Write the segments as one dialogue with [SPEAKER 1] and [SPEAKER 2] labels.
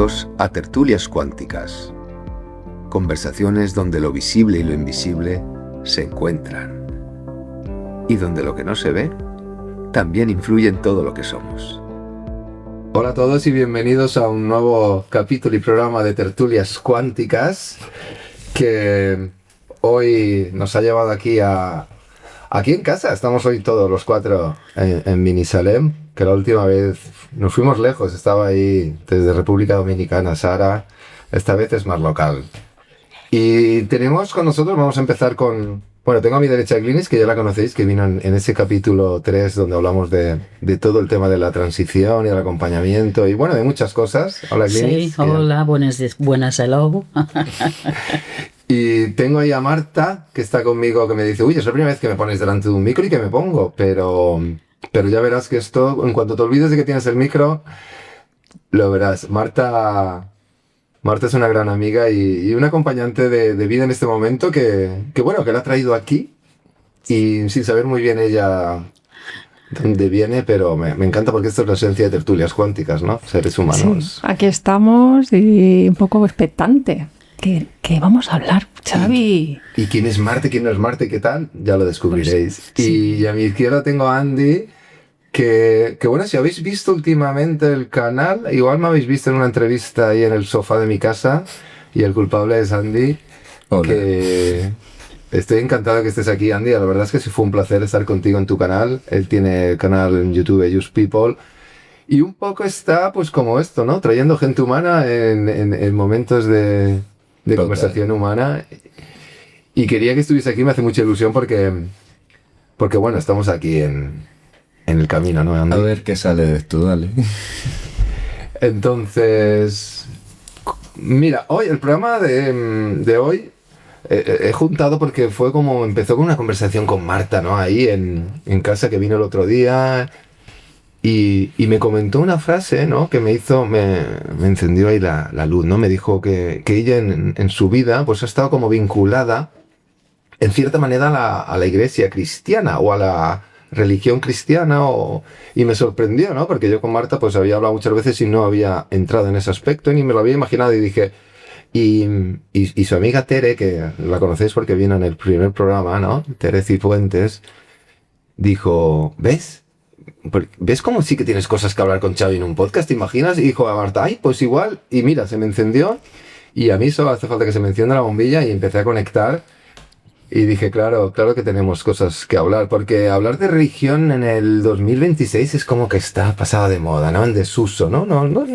[SPEAKER 1] Bienvenidos a Tertulias Cuánticas, conversaciones donde lo visible y lo invisible se encuentran y donde lo que no se ve también influye en todo lo que somos.
[SPEAKER 2] Hola a todos y bienvenidos a un nuevo capítulo y programa de Tertulias Cuánticas que hoy nos ha llevado aquí en casa. Estamos hoy todos los cuatro en Minisalem, que la última vez nos fuimos lejos, estaba ahí desde República Dominicana Sara, esta vez es más local. Y tenemos con nosotros, vamos a empezar con, bueno, tengo a mi derecha a Glynis, que ya la conocéis, que vino en ese capítulo 3 donde hablamos de todo el tema de la transición y el acompañamiento y bueno, de muchas cosas. Hola Glynis.
[SPEAKER 3] Sí, hola, buenas, hello.
[SPEAKER 2] Y tengo ahí a Marta, que está conmigo, que me dice, uy, es la primera vez que me pones delante de un micro y que me pongo, pero ya verás que esto, en cuanto te olvides de que tienes el micro, lo verás. Marta es una gran amiga y una acompañante de vida en este momento que la ha traído aquí y sin saber muy bien ella dónde viene, pero me encanta porque esto es la esencia de Tertulias Cuánticas, ¿no? Seres humanos.
[SPEAKER 4] Sí, aquí estamos y un poco expectante. ¿Qué vamos a hablar, Xavi?
[SPEAKER 2] ¿Y quién es Marta? ¿Quién no es Marta? ¿Y qué tal? Ya lo descubriréis.
[SPEAKER 4] Pues, sí.
[SPEAKER 2] Y a mi izquierda tengo a Andy, que bueno, si habéis visto últimamente el canal, igual me habéis visto en una entrevista ahí en el sofá de mi casa, y el culpable es Andy. Hola. Que estoy encantado que estés aquí, Andy. La verdad es que sí fue un placer estar contigo en tu canal. Él tiene el canal en YouTube, Use People. Y un poco está, pues como esto, ¿no? Trayendo gente humana en momentos de conversación humana, y quería que estuviese aquí. Me hace mucha ilusión porque bueno, estamos aquí en el camino, ¿no, Andy?
[SPEAKER 5] A ver qué sale de esto, dale.
[SPEAKER 2] Entonces, mira, hoy el programa de hoy he juntado porque empezó con una conversación con Marta, ¿no? Ahí en casa, que vino el otro día. Y me comentó una frase, ¿no? Que me encendió ahí la luz, ¿no? Me dijo que ella en su vida pues ha estado como vinculada en cierta manera a la iglesia cristiana o a la religión cristiana, y me sorprendió, ¿no? Porque yo con Marta pues había hablado muchas veces y no había entrado en ese aspecto ni me lo había imaginado, y dije, y su amiga Tere, que la conocéis porque vino en el primer programa, ¿no? Tere Cifuentes, dijo, ¿ves cómo sí que tienes cosas que hablar con Xavi en un podcast? ¿Te imaginas? Y dijo a Marta, ay, pues igual. Y mira, se me encendió. Y a mí solo hace falta que se me encienda la bombilla, y empecé a conectar. Y dije, claro que tenemos cosas que hablar. Porque hablar de religión en el 2026 es como que está pasada de moda, ¿no? En desuso, ¿no? No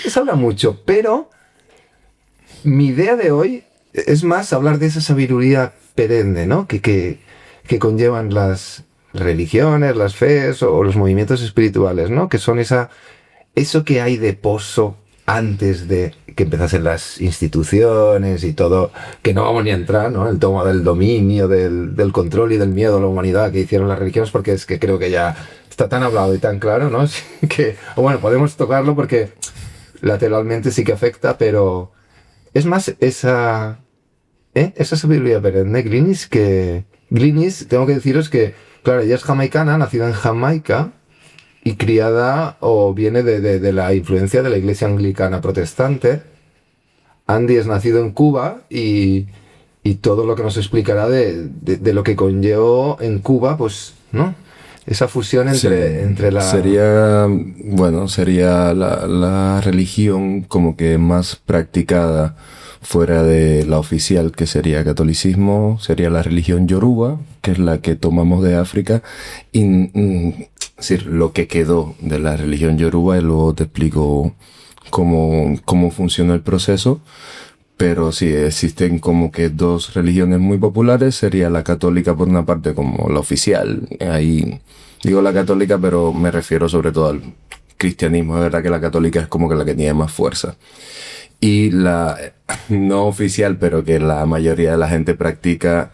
[SPEAKER 2] se habla mucho. Pero mi idea de hoy es más hablar de esa sabiduría perenne, ¿no? Que conllevan las religiones, las fees o los movimientos espirituales, ¿no? Que son eso que hay de pozo antes de que empezasen las instituciones y todo, que no vamos ni a entrar, ¿no? El toma del dominio, del control y del miedo a la humanidad que hicieron las religiones, porque es que creo que ya está tan hablado y tan claro, ¿no? Que, bueno, podemos tocarlo porque lateralmente sí que afecta, pero es más esa sabiduría perenne, Glynis, tengo que deciros que, claro, ella es jamaicana, nacida en Jamaica y criada o viene de la influencia de la iglesia anglicana protestante. Andy es nacido en Cuba y todo lo que nos explicará de lo que conllevó en Cuba, pues, ¿no? Esa fusión entre la...
[SPEAKER 5] Sería la religión como que más practicada fuera de la oficial, que sería catolicismo, sería la religión yoruba, que es la que tomamos de África, y es decir, lo que quedó de la religión yoruba, y luego te explico cómo funciona el proceso. Pero sí, existen como que dos religiones muy populares, sería la católica por una parte como la oficial, ahí digo la católica, pero me refiero sobre todo al cristianismo, es verdad que la católica es como que la que tiene más fuerza. Y la no oficial, pero que la mayoría de la gente practica,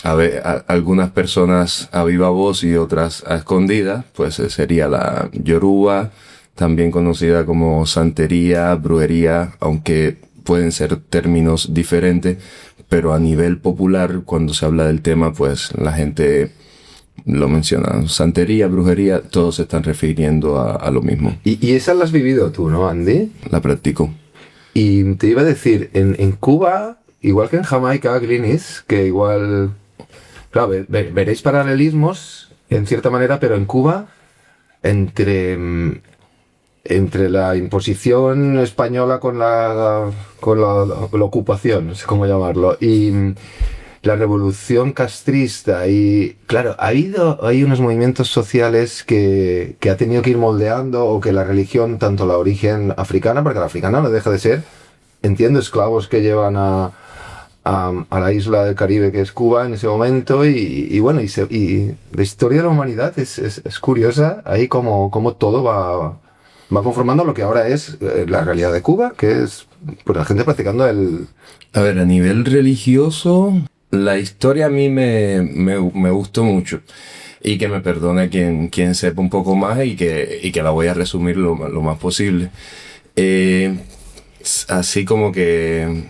[SPEAKER 5] algunas personas a viva voz y otras a escondidas, pues sería la yoruba, también conocida como santería, brujería, aunque pueden ser términos diferentes, pero a nivel popular, cuando se habla del tema, pues la gente lo mencionan. Santería, brujería, todos se están refiriendo a lo mismo.
[SPEAKER 2] Y esas las has vivido tú, ¿no, Andy?
[SPEAKER 5] La practico.
[SPEAKER 2] Y te iba a decir, en Cuba, igual que en Jamaica, Greenwich, que igual, claro, veréis paralelismos en cierta manera, pero en Cuba, entre la imposición española con la ocupación, no sé cómo llamarlo, y la revolución castrista, y claro, hay unos movimientos sociales que ha tenido que ir moldeando, o que la religión, tanto la origen africana, porque la africana no deja de ser, entiendo, esclavos que llevan a la isla del Caribe que es Cuba en ese momento, y bueno, y la historia de la humanidad es curiosa, ahí como todo va conformando lo que ahora es la realidad de Cuba, que es pues, la gente practicando el...
[SPEAKER 5] A ver, a nivel religioso, la historia a mí me gustó mucho. Y que me perdone quien sepa un poco más y que la voy a resumir lo más posible. Así como que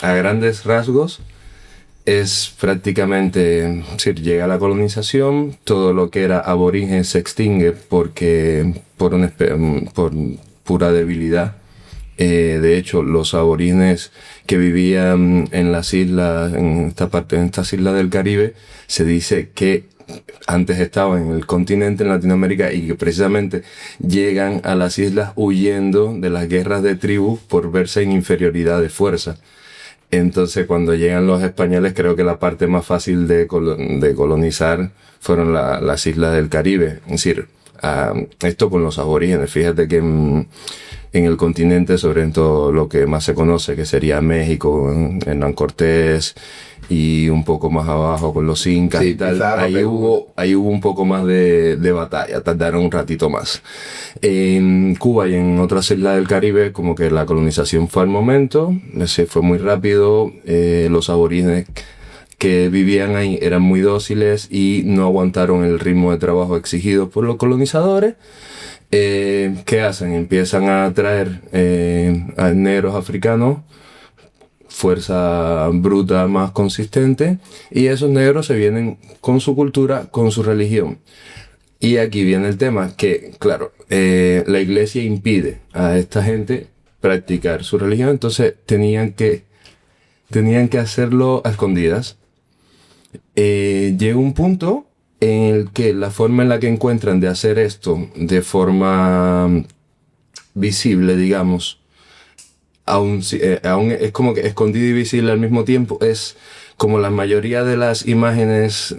[SPEAKER 5] a grandes rasgos es prácticamente, es decir, llega la colonización, todo lo que era aborigen se extingue por pura debilidad. De hecho, los aborígenes que vivían en las islas, en estas islas del Caribe, se dice que antes estaban en el continente, en Latinoamérica, y que precisamente llegan a las islas huyendo de las guerras de tribus por verse en inferioridad de fuerza. Entonces, cuando llegan los españoles, creo que la parte más fácil de colonizar fueron las islas del Caribe. Es decir, esto con los aborígenes. Fíjate que en el continente, sobre todo lo que más se conoce, que sería México, Hernán Cortés, y un poco más abajo con los incas, sí, y tal, Pizarro, ahí hubo un poco más de batalla, tardaron un ratito más. En Cuba y en otras islas del Caribe, como que la colonización fue al momento, fue muy rápido, los aborígenes que vivían ahí eran muy dóciles y no aguantaron el ritmo de trabajo exigido por los colonizadores. ¿Qué hacen? Empiezan a traer a negros africanos, fuerza bruta más consistente, y esos negros se vienen con su cultura, con su religión. Y aquí viene el tema, que claro, la iglesia impide a esta gente practicar su religión, entonces tenían que hacerlo a escondidas. Llega un punto en el que la forma en la que encuentran de hacer esto de forma visible, digamos, aún es como que escondido y visible al mismo tiempo, es como la mayoría de las imágenes,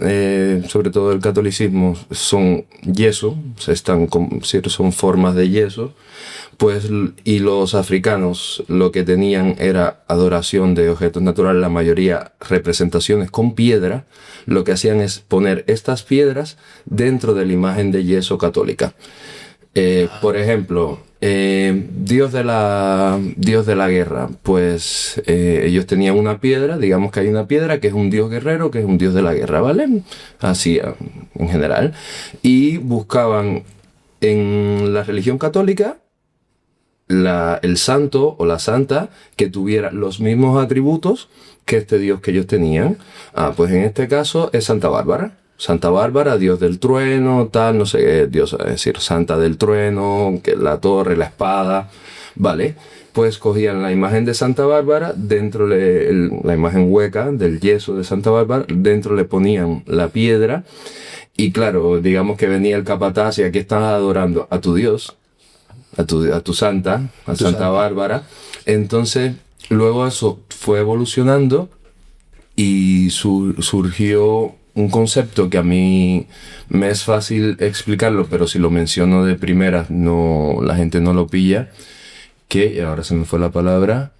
[SPEAKER 5] sobre todo del catolicismo, son yeso, son formas de yeso, pues, y los africanos lo que tenían era adoración de objetos naturales, la mayoría representaciones con piedra. Lo que hacían es poner estas piedras dentro de la imagen de yeso católica. Por ejemplo, Dios de la guerra, pues ellos tenían una piedra, digamos que hay una piedra que es un dios guerrero, que es un dios de la guerra, ¿vale? Así en general. Y buscaban en la religión católica el santo o la santa que tuviera los mismos atributos que este dios que ellos tenían. Pues en este caso es Santa Bárbara. Santa Bárbara, dios del trueno, tal, no sé qué dios, es decir, santa del trueno, que la torre, la espada, ¿vale? Pues cogían la imagen de Santa Bárbara, dentro la imagen hueca del yeso de Santa Bárbara, dentro le ponían la piedra, y claro, digamos que venía el capataz y aquí estás adorando a tu dios, a tu santa, a Santa Bárbara. Entonces, luego eso fue evolucionando y surgió un concepto que a mí me es fácil explicarlo, pero si lo menciono de primeras la gente no lo pilla, que ahora se me fue la palabra.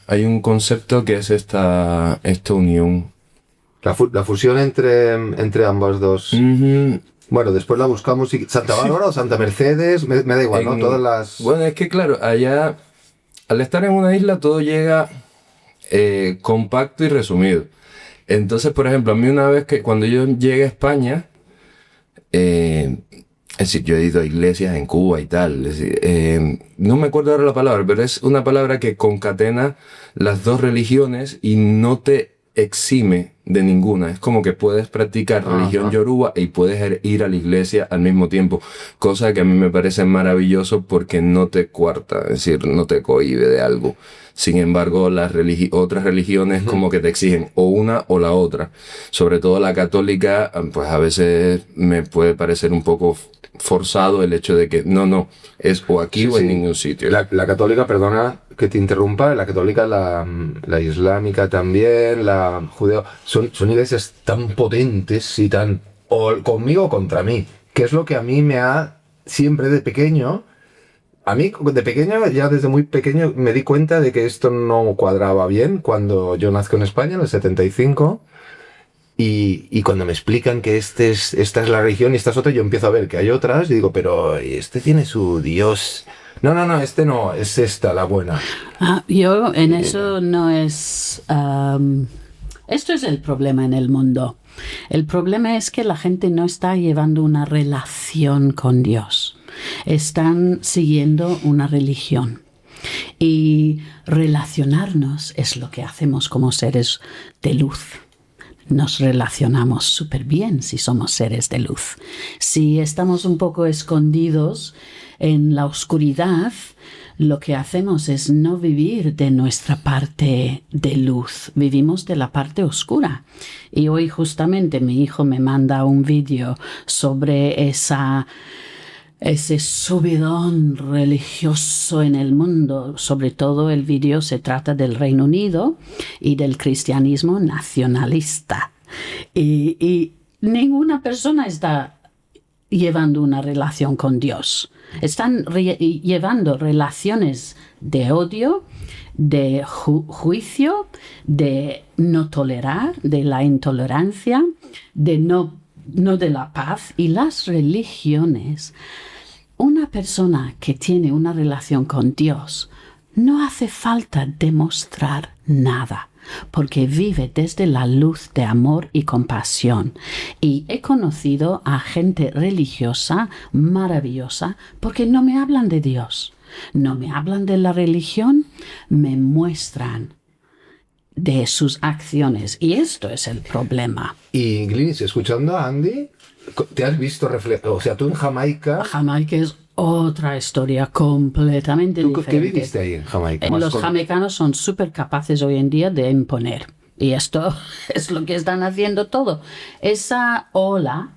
[SPEAKER 5] Hay un concepto que es esta unión.
[SPEAKER 2] La fusión entre ambas dos.
[SPEAKER 5] Uh-huh.
[SPEAKER 2] Bueno, después la buscamos. ¿Santa Bárbara o Santa Mercedes? Me da igual, ¿no? Todas las...
[SPEAKER 5] Bueno, es que claro, allá, al estar en una isla, todo llega compacto y resumido. Entonces, por ejemplo, a mí una vez cuando yo llegué a España, es decir, yo he ido a iglesias en Cuba y tal, es decir, no me acuerdo ahora la palabra, pero es una palabra que concatena las dos religiones y no te exime de ninguna. Es como que puedes practicar religión yoruba y puedes ir a la iglesia al mismo tiempo, cosa que a mí me parece maravilloso porque no te coarta, es decir, no te cohíbe de algo. Sin embargo, las otras religiones como que te exigen o una o la otra. Sobre todo la católica, pues a veces me puede parecer un poco forzado el hecho de que no, es o aquí o en ningún sitio.
[SPEAKER 2] La católica, perdona que te interrumpa, la católica, la islámica también, la judeo, son iglesias tan potentes y tan o conmigo o contra mí, que es lo que a mí me ha siempre de pequeño. A mí, de pequeño, ya desde muy pequeño, me di cuenta de que esto no cuadraba bien cuando yo nazco en España, en el 75, y cuando me explican que esta es la religión y esta es otra, yo empiezo a ver que hay otras y digo, pero este tiene su Dios. No, este no, es esta la buena.
[SPEAKER 3] Yo en eso no es... esto es el problema en el mundo. El problema es que la gente no está llevando una relación con Dios. Están siguiendo una religión. Y relacionarnos es lo que hacemos como seres de luz. Nos relacionamos súper bien si somos seres de luz. Si estamos un poco escondidos en la oscuridad, lo que hacemos es no vivir de nuestra parte de luz, vivimos de la parte oscura. Y hoy justamente mi hijo me manda un vídeo sobre ese subidón religioso en el mundo. Sobre todo el vídeo se trata del Reino Unido y del cristianismo nacionalista. Y ninguna persona está llevando una relación con Dios. Están llevando relaciones de odio, de juicio, de no tolerar, de la intolerancia, de no de la paz. Y las religiones, una persona que tiene una relación con Dios, no hace falta demostrar nada, porque vive desde la luz de amor y compasión. Y he conocido a gente religiosa maravillosa porque no me hablan de Dios, no me hablan de la religión, me muestran de sus acciones. Y esto es el problema.
[SPEAKER 2] Y Glinis, escuchando a Andy, ¿te has visto reflejado? O sea, tú en Jamaica...
[SPEAKER 3] Jamaica es otra historia completamente diferente.
[SPEAKER 2] ¿Qué viviste ahí en Jamaica?
[SPEAKER 3] Los jamaicanos son súper capaces hoy en día de imponer. Y esto es lo que están haciendo todo. Esa ola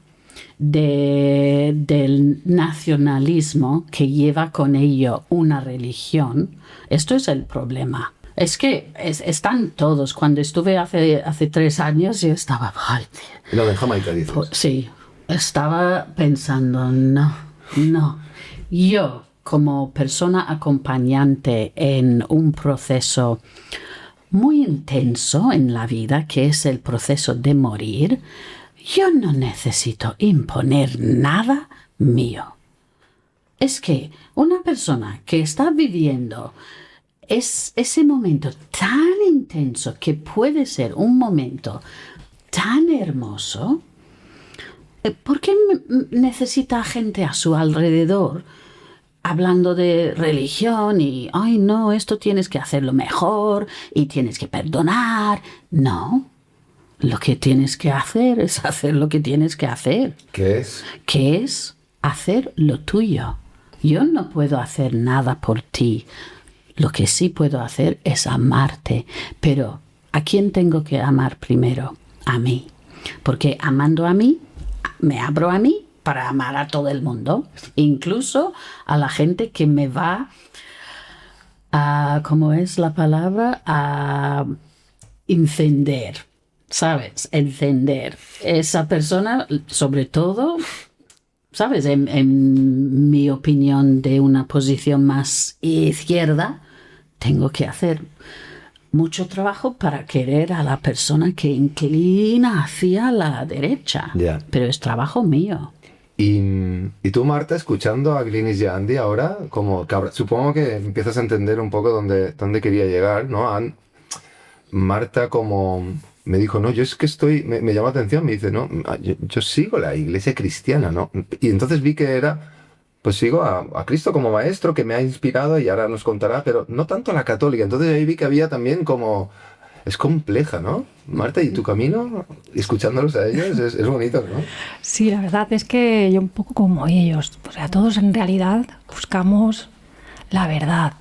[SPEAKER 3] del nacionalismo que lleva con ello una religión, esto es el problema. Es que están todos. Cuando estuve hace 3 años, yo estaba... Ay,
[SPEAKER 2] ¿Lo de Jamaica dices?
[SPEAKER 3] Sí, estaba pensando, no. Yo, como persona acompañante en un proceso muy intenso en la vida, que es el proceso de morir, yo no necesito imponer nada mío. Es que una persona que está viviendo ese momento tan intenso, que puede ser un momento tan hermoso, ¿por qué necesita gente a su alrededor hablando de religión y, ay no, esto tienes que hacerlo mejor y tienes que perdonar? No, lo que tienes que hacer es hacer lo que tienes que hacer.
[SPEAKER 2] ¿Qué es?
[SPEAKER 3] ¿Qué es? Hacer lo tuyo. Yo no puedo hacer nada por ti. Lo que sí puedo hacer es amarte. Pero ¿a quién tengo que amar primero? A mí. Porque amando a mí, me abro a mí para amar a todo el mundo. Incluso a la gente que me va a, ¿cómo es la palabra? A encender. ¿Sabes? Encender. Esa persona, sobre todo... ¿Sabes? En mi opinión, de una posición más izquierda, tengo que hacer mucho trabajo para querer a la persona que inclina hacia la derecha.
[SPEAKER 2] Yeah.
[SPEAKER 3] Pero es trabajo mío.
[SPEAKER 2] Y tú, Marta, escuchando a Glinis y a Andy ahora, como supongo que empiezas a entender un poco dónde quería llegar, ¿no? Marta como... Me dijo, no, yo es que me llama la atención, me dice, no, yo sigo la iglesia cristiana, ¿no? Y entonces vi que pues sigo a Cristo como maestro, que me ha inspirado y ahora nos contará, pero no tanto la católica. Entonces ahí vi que había también como es compleja, ¿no? Marta, ¿y tu camino, escuchándolos a ellos, es bonito, ¿no?
[SPEAKER 4] Sí, la verdad es que yo un poco como ellos, o sea, todos en realidad buscamos la verdad,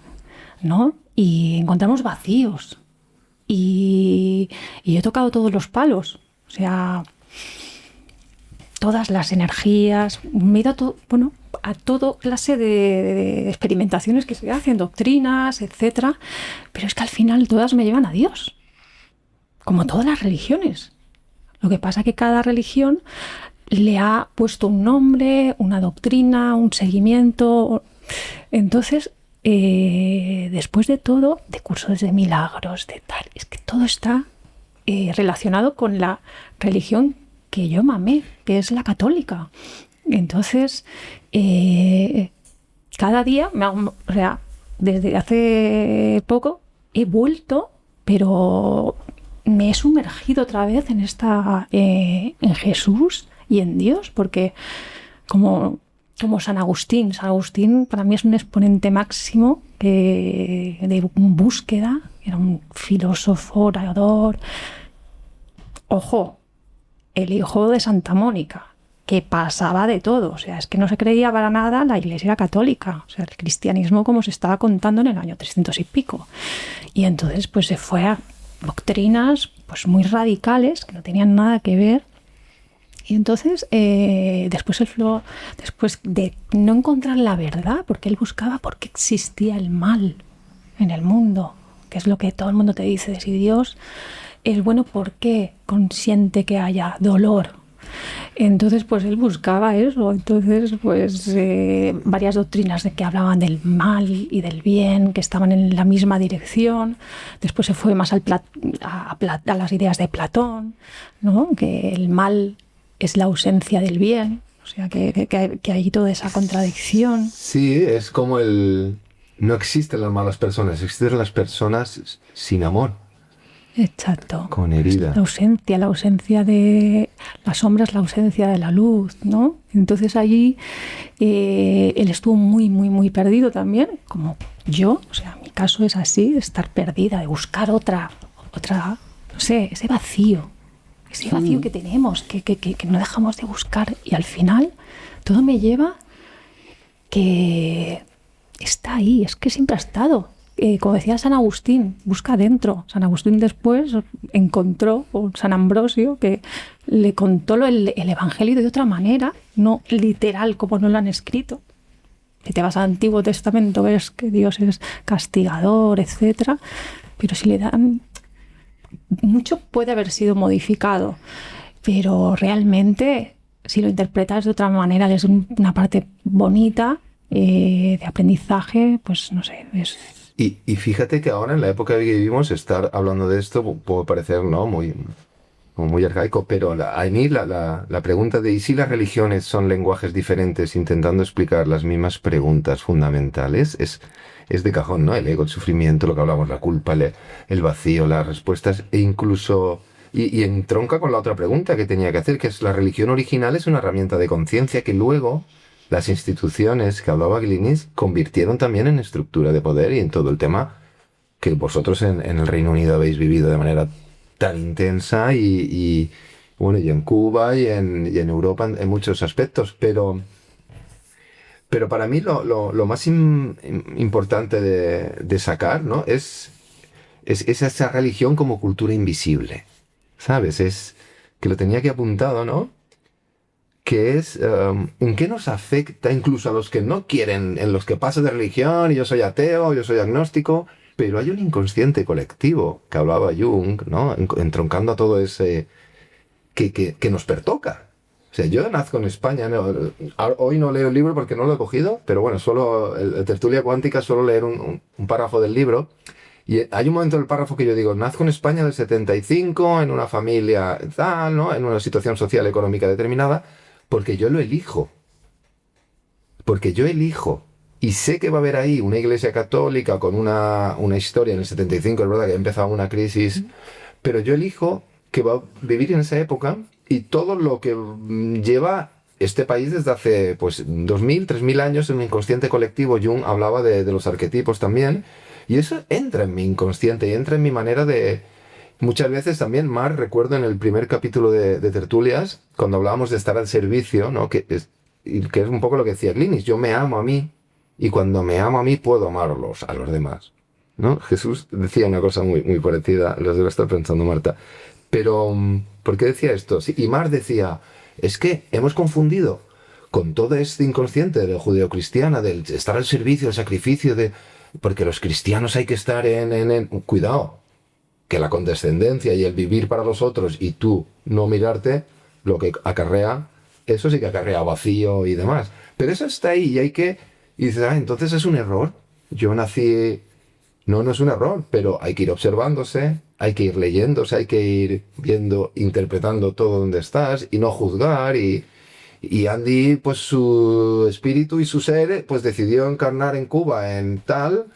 [SPEAKER 4] ¿no? Y encontramos vacíos. Y yo he tocado todos los palos, o sea, todas las energías, me he ido a toda clase de experimentaciones que se hacen, doctrinas, etcétera, pero es que al final todas me llevan a Dios, como todas las religiones. Lo que pasa es que cada religión le ha puesto un nombre, una doctrina, un seguimiento. Entonces, después de todo, de cursos de milagros, de tal, es que todo está relacionado con la religión que yo mamé, que es la católica. Entonces, cada día, o sea, desde hace poco he vuelto, pero me he sumergido otra vez en en Jesús y en Dios, porque como San Agustín para mí es un exponente máximo de búsqueda, era un filósofo, orador. Ojo, el hijo de Santa Mónica, que pasaba de todo, o sea, es que no se creía para nada la Iglesia católica, o sea, el cristianismo como se estaba contando en el año 300 y pico. Y entonces pues se fue a doctrinas pues muy radicales que no tenían nada que ver. Y entonces después de no encontrar la verdad, porque él buscaba por qué existía el mal en el mundo, que es lo que todo el mundo te dice, de si Dios es bueno, ¿por qué consiente que haya dolor? Entonces pues él buscaba eso. Entonces pues varias doctrinas de que hablaban del mal y del bien, que estaban en la misma dirección. Después se fue más a las ideas de Platón, ¿no? Que el mal es la ausencia del bien, o sea que hay toda esa contradicción.
[SPEAKER 2] Sí, es como no existen las malas personas, existen las personas sin amor.
[SPEAKER 4] Exacto.
[SPEAKER 2] Con herida.
[SPEAKER 4] La ausencia de la sombra es la ausencia de la luz, ¿no? Entonces allí él estuvo muy, muy, muy perdido también, como yo, o sea, mi caso es así, de estar perdida, de buscar otra, no sé, ese vacío que tenemos, que no dejamos de buscar, y al final todo me lleva que está ahí, es que siempre ha estado. Como decía San Agustín, busca adentro. San Agustín después encontró, o San Ambrosio, que le contó el Evangelio de otra manera, no literal como no lo han escrito. Si te vas al Antiguo Testamento ves que Dios es castigador, etcétera, pero si le dan... Mucho puede haber sido modificado, pero realmente si lo interpretas de otra manera, desde una parte bonita de aprendizaje, pues no sé, es...
[SPEAKER 2] Y fíjate que ahora, en la época que vivimos, estar hablando de esto puede parecer, ¿no?, muy arcaico, pero a mí la pregunta de ¿y si las religiones son lenguajes diferentes intentando explicar las mismas preguntas fundamentales? Es de cajón, ¿no? El ego, el sufrimiento, lo que hablamos, la culpa, el vacío, las respuestas, e incluso... Y entronca con la otra pregunta que tenía que hacer, que es: la religión original es una herramienta de conciencia que luego las instituciones que hablaba Glinis convirtieron también en estructura de poder, y en todo el tema que vosotros en el Reino Unido habéis vivido de manera tan intensa, y en Cuba y en Europa en muchos aspectos. Pero para mí lo más importante de sacar, ¿no?, es esa religión como cultura invisible, ¿sabes? Es que lo tenía aquí apuntado, ¿no? Que es en qué nos afecta incluso a los que no quieren, en los que pasa de religión, y yo soy ateo, yo soy agnóstico, pero hay un inconsciente colectivo que hablaba Jung, ¿no?, entroncando a todo ese que nos pertoca. O sea, yo nazco en España, ¿no? Hoy no leo el libro porque no lo he cogido, pero bueno, solo el Tertulia Cuántica, suelo leer un párrafo del libro, y hay un momento del párrafo que yo digo: nazco en España del 75, en una familia tal, ¿no?, en una situación social económica determinada, porque yo lo elijo. Porque yo elijo. Y sé que va a haber ahí una iglesia católica con una historia en el 75, es verdad que ha empezado una crisis, pero yo elijo que va a vivir en esa época, y todo lo que lleva este país desde hace pues 2000, 3000 años en un inconsciente colectivo. Jung hablaba de los arquetipos también, y eso entra en mi inconsciente y entra en mi manera de muchas veces también, Mar, recuerdo en el primer capítulo de Tertulias, cuando hablábamos de estar al servicio, ¿no? Que es un poco lo que decía Glinis, yo me amo a mí, y cuando me amo a mí puedo amarlos a los demás, ¿no? Jesús decía una cosa muy, muy parecida, lo debe estar pensando Marta. Pero, ¿por qué decía esto? Sí, y Mar decía, es que hemos confundido con todo este inconsciente de la judeocristiana, del estar al servicio, el sacrificio, porque los cristianos hay que estar cuidado, que la condescendencia y el vivir para los otros y tú no mirarte, lo que acarrea, eso sí que acarrea vacío y demás. Pero eso está ahí y hay que... Y dices, entonces es un error. Yo nací... No es un error, pero hay que ir observándose, hay que ir leyéndose, hay que ir viendo, interpretando todo donde estás y no juzgar. Y Andy, pues su espíritu y su ser, pues decidió encarnar en Cuba en tal,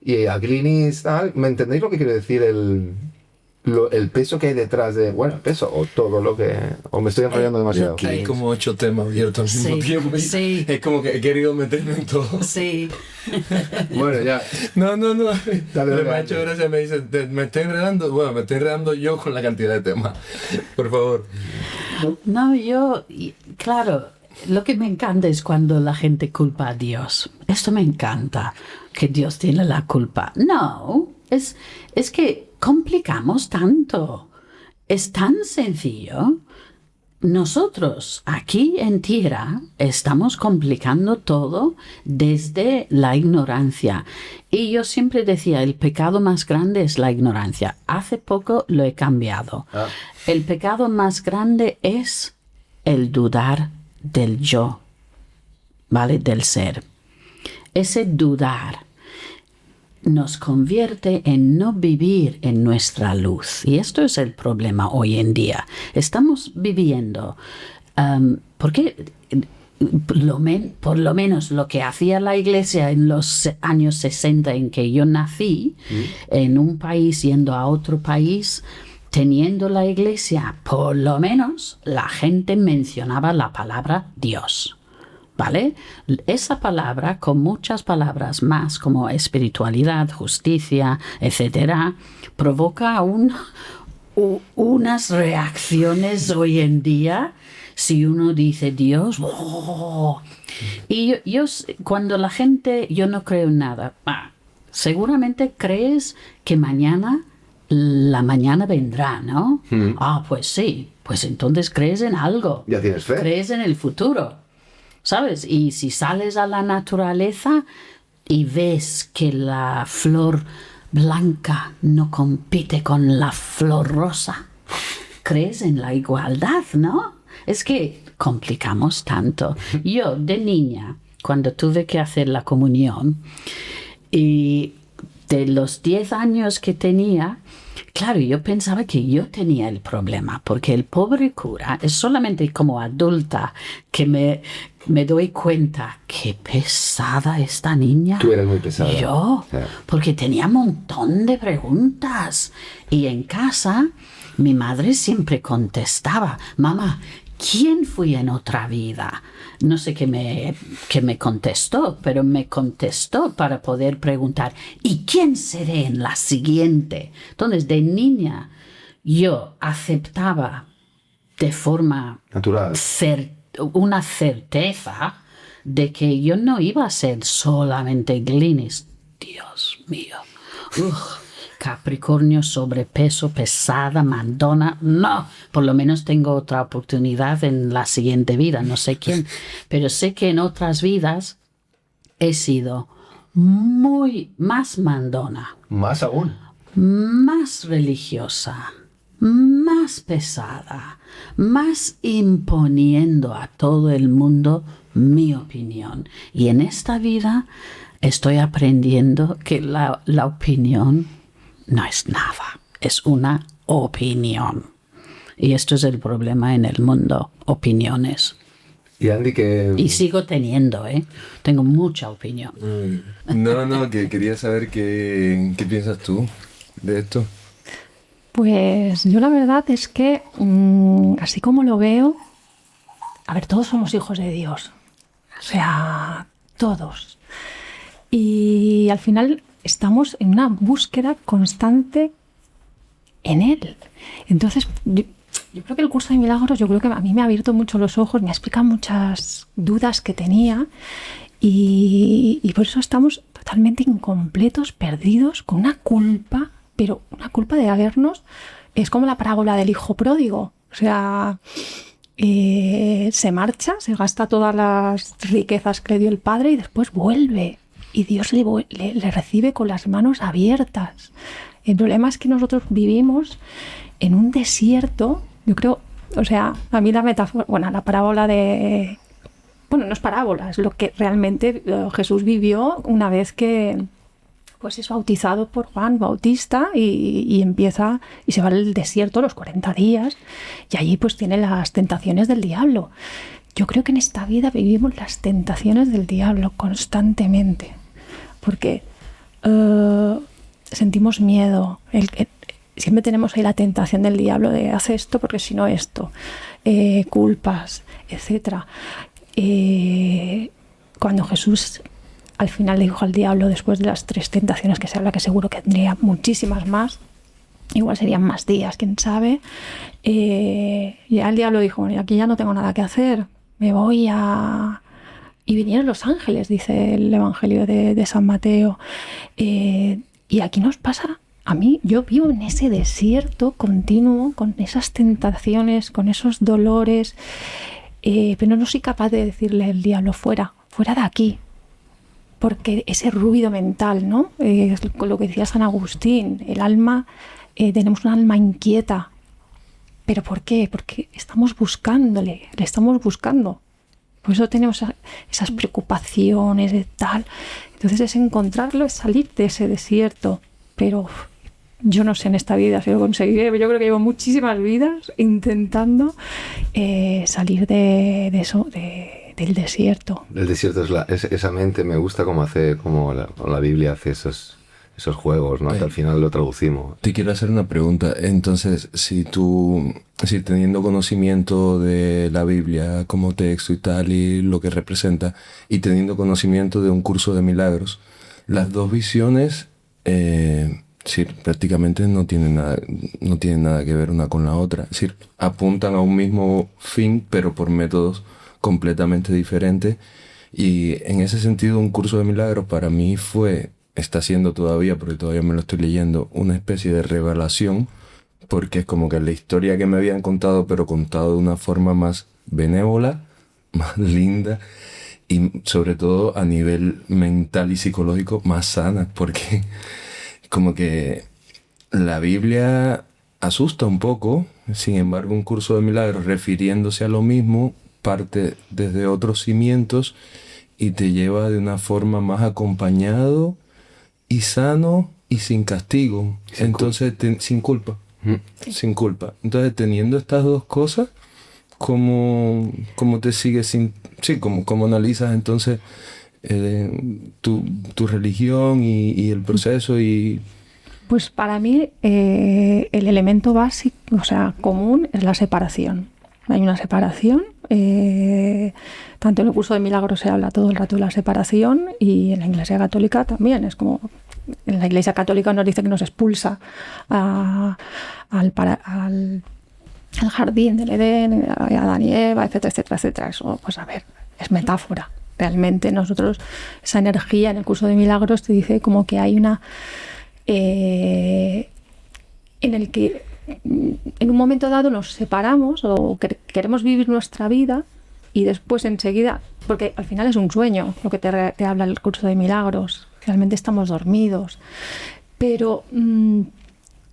[SPEAKER 2] y a Glinis tal. ¿Me entendéis lo que quiero decir? El peso que hay detrás de... Bueno, el peso o todo lo que... O me estoy enrollando demasiado.
[SPEAKER 5] Hay como 8 temas abiertos al mismo tiempo.
[SPEAKER 3] Sí.
[SPEAKER 5] Es como que he querido meterme en todo.
[SPEAKER 3] Sí.
[SPEAKER 2] Bueno, ya.
[SPEAKER 5] No.
[SPEAKER 2] Dale.
[SPEAKER 5] Me ha hecho gracia, me dice, me estoy enredando. Bueno, me estoy enredando yo con la cantidad de temas. Por favor.
[SPEAKER 3] No, claro, lo que me encanta es cuando la gente culpa a Dios. Esto me encanta, que Dios tiene la culpa. No, es que complicamos tanto. Es tan sencillo. Nosotros aquí en tierra estamos complicando todo desde la ignorancia. Y yo siempre decía, el pecado más grande es la ignorancia. Hace poco lo he cambiado. El pecado más grande es el dudar del yo, ¿vale? Del ser. Ese dudar nos convierte en no vivir en nuestra luz. Y esto es el problema hoy en día. Estamos viviendo, porque por lo menos lo que hacía la Iglesia en los años 60 en que yo nací, en un país yendo a otro país, teniendo la Iglesia, por lo menos la gente mencionaba la palabra Dios. ¿Vale? Esa palabra, con muchas palabras más como espiritualidad, justicia, etcétera, provoca unas reacciones hoy en día. Si uno dice Dios, ¡oh! Y yo, cuando la gente, yo no creo en nada. Seguramente crees que la mañana vendrá, ¿no? Pues sí, pues entonces crees en algo.
[SPEAKER 2] Ya tienes fe.
[SPEAKER 3] Crees en el futuro. ¿Sabes? Y si sales a la naturaleza y ves que la flor blanca no compite con la flor rosa, crees en la igualdad, ¿no? Es que complicamos tanto. Yo, de niña, cuando tuve que hacer la comunión, y de los 10 años que tenía, claro, yo pensaba que yo tenía el problema, porque el pobre cura, es solamente como adulta que me doy cuenta qué pesada esta niña.
[SPEAKER 2] Tú eres muy pesada.
[SPEAKER 3] Yo, porque tenía un montón de preguntas. Y en casa, mi madre siempre contestaba, mamá, ¿quién fui en otra vida? No sé qué me contestó, pero me contestó para poder preguntar, ¿y quién seré en la siguiente? Entonces, de niña, yo aceptaba de forma
[SPEAKER 2] natural
[SPEAKER 3] una certeza de que yo no iba a ser solamente Glinis. Dios mío. Capricornio, sobrepeso, pesada, mandona. No, por lo menos tengo otra oportunidad en la siguiente vida, no sé quién. Pero sé que en otras vidas he sido más mandona.
[SPEAKER 2] Más aún.
[SPEAKER 3] Más religiosa. Más pesada, más imponiendo a todo el mundo mi opinión. Y en esta vida estoy aprendiendo que la opinión no es nada, es una opinión. Y esto es el problema en el mundo, opiniones.
[SPEAKER 2] Y Andy, que...
[SPEAKER 3] Y sigo teniendo, tengo mucha opinión.
[SPEAKER 5] No, que quería saber qué piensas tú de esto.
[SPEAKER 4] Pues yo la verdad es que, así como lo veo, a ver, todos somos hijos de Dios, o sea, todos. Y al final estamos en una búsqueda constante en Él. Entonces, yo creo que el curso de milagros, yo creo que a mí me ha abierto mucho los ojos, me ha explicado muchas dudas que tenía y por eso estamos totalmente incompletos, perdidos, con una culpa, pero una culpa de habernos... Es como la parábola del hijo pródigo. O sea, se marcha, se gasta todas las riquezas que le dio el padre y después vuelve. Y Dios le recibe con las manos abiertas. El problema es que nosotros vivimos en un desierto, yo creo, o sea, a mí la metáfora, bueno, la parábola de... Bueno, no es parábola, es lo que realmente Jesús vivió una vez que pues es bautizado por Juan Bautista y empieza y se va al desierto los 40 días y allí pues tiene las tentaciones del diablo. Yo creo que en esta vida vivimos las tentaciones del diablo constantemente porque sentimos miedo. Siempre tenemos ahí la tentación del diablo de hace esto porque si no esto, culpas, etcétera. Cuando Jesús al final le dijo al diablo, después de las 3 tentaciones que se habla, que seguro que tendría muchísimas más, igual serían más días, quién sabe, ya el diablo dijo, bueno, aquí ya no tengo nada que hacer, me voy a... Y vinieron los ángeles, dice el Evangelio de San Mateo, y aquí nos pasa... A mí, yo vivo en ese desierto continuo, con esas tentaciones, con esos dolores, pero no soy capaz de decirle al diablo, fuera de aquí. Porque ese ruido mental, ¿no? Es lo que decía San Agustín, el alma, tenemos un alma inquieta. ¿Pero por qué? Porque estamos buscándole, le estamos buscando. Por eso tenemos esas preocupaciones de tal. Entonces es encontrarlo, es salir de ese desierto. Pero yo no sé en esta vida si lo conseguiré. Yo creo que llevo muchísimas vidas intentando salir de eso, del desierto.
[SPEAKER 2] El desierto es esa mente, me gusta cómo la Biblia hace esos juegos, ¿no? Que al final lo traducimos.
[SPEAKER 5] Te quiero hacer una pregunta. Entonces, si teniendo conocimiento de la Biblia como texto y tal, y lo que representa, y teniendo conocimiento de un curso de milagros, las dos visiones, sí, prácticamente no tienen nada que ver una con la otra. Es decir, apuntan a un mismo fin, pero por métodos completamente diferentes. Y en ese sentido, un curso de milagros para mí está siendo todavía, porque todavía me lo estoy leyendo, una especie de revelación, porque es como que la historia que me habían contado, pero contado de una forma más benévola, más linda, y sobre todo a nivel mental y psicológico más sana, porque como que la Biblia asusta un poco. Sin embargo, un curso de milagros refiriéndose a lo mismo parte desde otros cimientos y te lleva de una forma más acompañado y sano y sin castigo. Entonces, sin culpa. Sin culpa. Entonces, teniendo estas dos cosas, ¿cómo te sigues cómo analizas entonces tu religión y el proceso?
[SPEAKER 4] Pues para mí el elemento básico, o sea, común, es la separación. Hay una separación. Tanto en el curso de milagros se habla todo el rato de la separación y en la Iglesia Católica también. Es como en la Iglesia Católica nos dice que nos expulsa al jardín del Edén, a Adán y Eva, etcétera, etcétera, etcétera. Eso, pues a ver, es metáfora. Realmente nosotros, esa energía en el curso de milagros te dice como que hay una... en el que en un momento dado nos separamos o queremos vivir nuestra vida y después enseguida, porque al final es un sueño lo que te habla el curso de milagros, realmente estamos dormidos, pero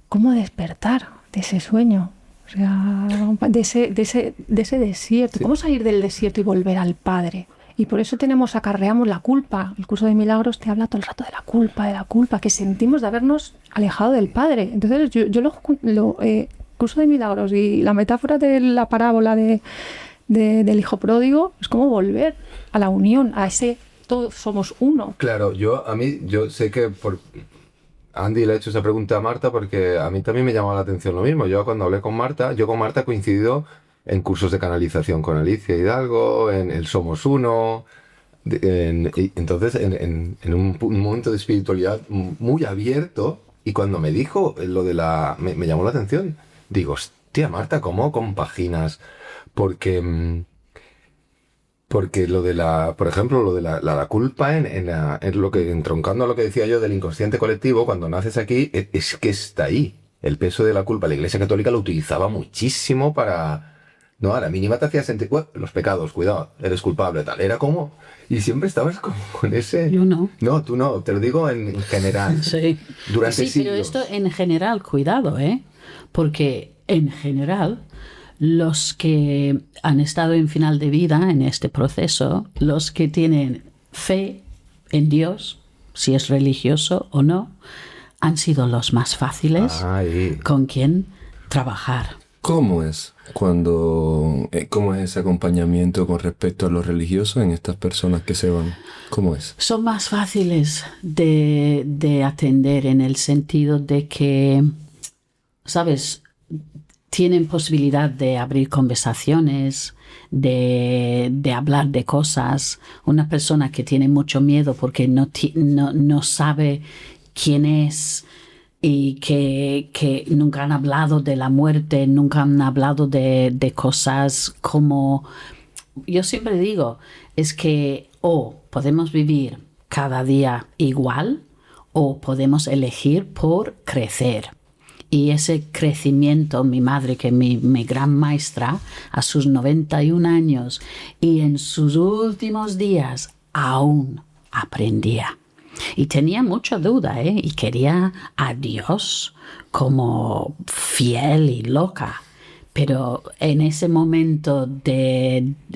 [SPEAKER 4] ¿cómo despertar de ese sueño? O sea, de ese desierto, ¿cómo salir del desierto y volver al Padre? Y por eso acarreamos la culpa. El curso de milagros te habla todo el rato de la culpa que sentimos de habernos alejado del Padre. Entonces yo curso de milagros y la metáfora de la parábola del hijo pródigo es como volver a la unión, a ese todos somos uno.
[SPEAKER 2] Claro, yo sé que Andy le ha hecho esa pregunta a Marta porque a mí también me llamaba la atención lo mismo. Yo cuando hablé con Marta he coincidido en cursos de canalización con Alicia Hidalgo, en el Somos Uno, entonces en un momento de espiritualidad muy abierto, Y cuando me dijo lo de me llamó la atención. Digo, hostia, Marta, ¿cómo compaginas? Porque lo de por ejemplo, lo de la culpa en lo que, entroncando a lo que decía yo del inconsciente colectivo, cuando naces aquí, es que está ahí. El peso de la culpa. La Iglesia Católica lo utilizaba muchísimo para... No, a la mínima te hacía sentir, "Ué, los pecados, cuidado, eres culpable", tal. Era como... Y siempre estabas como con ese...
[SPEAKER 3] Yo no.
[SPEAKER 2] No, tú no, te lo digo en general.
[SPEAKER 3] Sí.
[SPEAKER 2] Durante
[SPEAKER 3] Sí, pero
[SPEAKER 2] siglos.
[SPEAKER 3] esto en general, cuidado, ¿eh? Porque en general, los que han estado en final de vida en este proceso, los que tienen fe en Dios, si es religioso o no, han sido los más fáciles
[SPEAKER 2] Ay.
[SPEAKER 3] con quien trabajar.
[SPEAKER 5] ¿Cómo es cómo es ese acompañamiento con respecto a lo religioso en estas personas que se van? ¿Cómo es?
[SPEAKER 3] Son más fáciles de atender en el sentido de que, ¿sabes? Tienen posibilidad de abrir conversaciones, de hablar de cosas. Una persona que tiene mucho miedo porque no sabe quién es y que nunca han hablado de la muerte, nunca han hablado de cosas como... Yo siempre digo, es que o podemos vivir cada día igual o podemos elegir por crecer. Y ese crecimiento, mi madre, que es mi gran maestra, a sus 91 años y en sus últimos días aún aprendía. Y tenía mucha duda, ¿eh? Y quería a Dios como fiel y loca. Pero en ese momento